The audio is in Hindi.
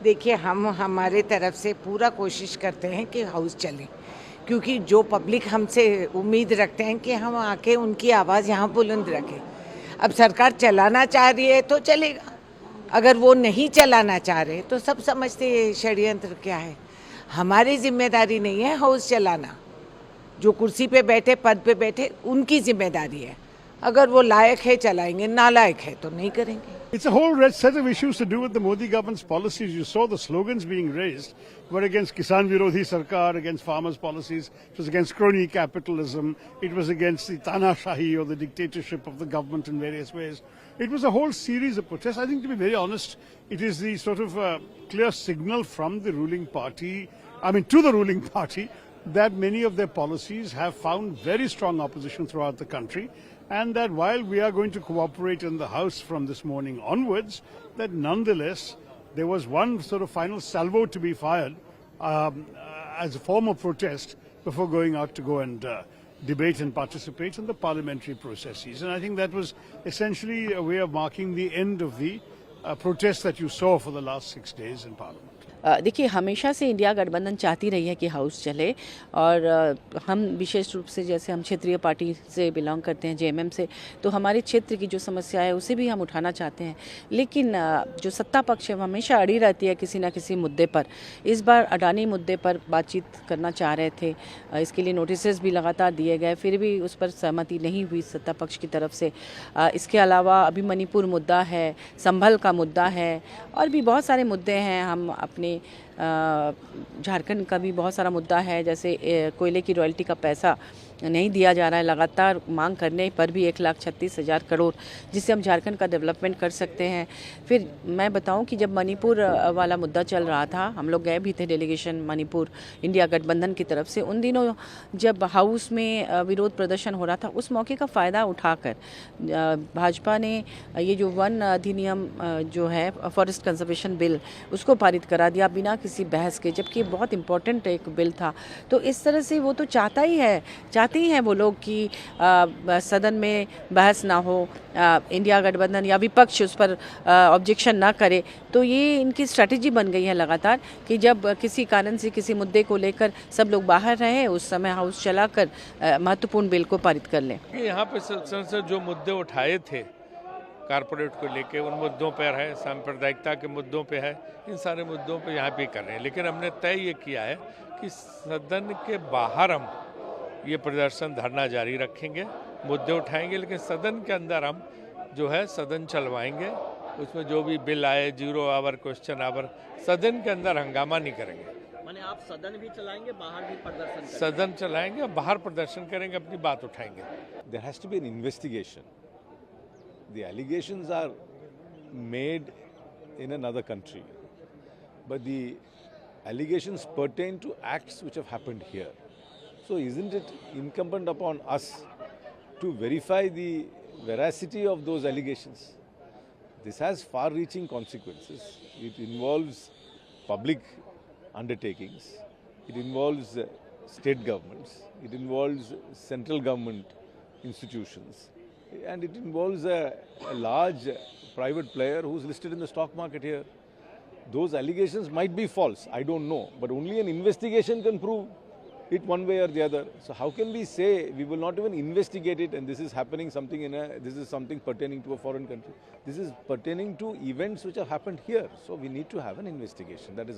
देखिए, हम हमारे तरफ से पूरा कोशिश करते हैं कि हाउस चले, क्योंकि जो पब्लिक हमसे उम्मीद रखते हैं कि हम आके उनकी आवाज़ यहाँ बुलंद रखें। अब सरकार चलाना चाह रही है तो चलेगा, अगर वो नहीं चलाना चाह रहे तो सब समझते हैं षड्यंत्र क्या है। हमारी जिम्मेदारी नहीं है हाउस चलाना, जो कुर्सी पे बैठे, पद पे बैठे, उनकी जिम्मेदारी है। अगर वो लायक है चलाएंगे, नालायक है तो नहीं करेंगे। It's a whole set of issues to do with the Modi government's policies. You saw the slogans being raised were against Kisan Virodhi Sarkar, against farmers' policies. It was against crony capitalism. It was against the Tanashahi or the dictatorship of the government in various ways. It was a whole series of protests. I think, to be very honest, it is the sort of clear signal from the ruling party, to the ruling party, that many of their policies have found very strong opposition throughout the country, and that while we are going to cooperate in the House from this morning onwards, that nonetheless there was one sort of final salvo to be fired as a form of protest before going out to go and debate and participate in the parliamentary processes. And I think that was essentially a way of marking the end of the protest that you saw for the last 6 days in Parliament. देखिए, हमेशा से इंडिया गठबंधन चाहती रही है कि हाउस चले, और हम विशेष रूप से, जैसे हम क्षेत्रीय पार्टी से बिलोंग करते हैं, जेएमएम से, तो हमारे क्षेत्र की जो समस्या है उसे भी हम उठाना चाहते हैं। लेकिन जो सत्ता पक्ष है वो हमेशा अड़ी रहती है किसी न किसी मुद्दे पर। इस बार अडानी मुद्दे पर बातचीत करना चाह रहे थे, इसके लिए नोटिसेस भी लगातार दिए गए, फिर भी उस पर सहमति नहीं हुई सत्ता पक्ष की तरफ से। इसके अलावा अभी मणिपुर मुद्दा है, संभल का मुद्दा है, और भी बहुत सारे मुद्दे हैं। हम अपने झारखंड का भी बहुत सारा मुद्दा है, जैसे कोयले की रॉयल्टी का पैसा नहीं दिया जा रहा है, लगातार मांग करने पर भी 1,36,000 करोड़, जिससे हम झारखंड का डेवलपमेंट कर सकते हैं। फिर मैं बताऊं कि जब मणिपुर वाला मुद्दा चल रहा था, हम लोग गए भी थे डेलीगेशन मणिपुर इंडिया गठबंधन की तरफ से। उन दिनों जब हाउस में विरोध प्रदर्शन हो रहा था, उस मौके का फ़ायदा उठाकर भाजपा ने ये जो वन अधिनियम जो है, फॉरेस्ट कंजर्वेशन बिल, उसको पारित करा दिया बिना किसी बहस के, जबकि बहुत इम्पोर्टेंट एक बिल था। तो इस तरह से वो तो चाहते ही हैं वो लोग कि सदन में बहस ना हो, इंडिया गठबंधन या विपक्ष उस पर ऑब्जेक्शन ना करे। तो ये इनकी स्ट्रैटेजी बन गई है लगातार कि जब किसी कारण से किसी मुद्दे को लेकर सब लोग बाहर रहे, उस समय हाउस चलाकर महत्वपूर्ण बिल को पारित कर लें। यहाँ पे संसद जो मुद्दे उठाए थे कारपोरेट को लेके, उन मुद्दों पर है, सांप्रदायिकता के मुद्दों पे है, इन सारे मुद्दों पे यहाँ भी कर रहे हैं। लेकिन हमने तय ये किया है कि सदन के बाहर हम ये प्रदर्शन धरना जारी रखेंगे, मुद्दे उठाएंगे, लेकिन सदन के अंदर हम जो है सदन चलवाएंगे। उसमें जो भी बिल आए, 0 आवर, क्वेश्चन आवर, सदन के अंदर हंगामा नहीं करेंगे। माने आप सदन भी चलाएंगे, बाहर भी प्रदर्शन करेंगे? सदन चलाएंगे, बाहर प्रदर्शन करेंगे, अपनी बात उठाएंगे। There has to be an investigation. The allegations are made in another country, but the allegations pertain to acts which have happened here. So isn't it incumbent upon us to verify the veracity of those allegations? This has far-reaching consequences. It involves public undertakings, it involves state governments, it involves central government institutions, and it involves a large private player who's listed in the stock market here. Those allegations might be false, I don't know, but only an investigation can prove it one way or the other. So how can we say we will not even investigate it, and this is happening this is something pertaining to a foreign country? This is pertaining to events which have happened here. So we need to have an investigation. That is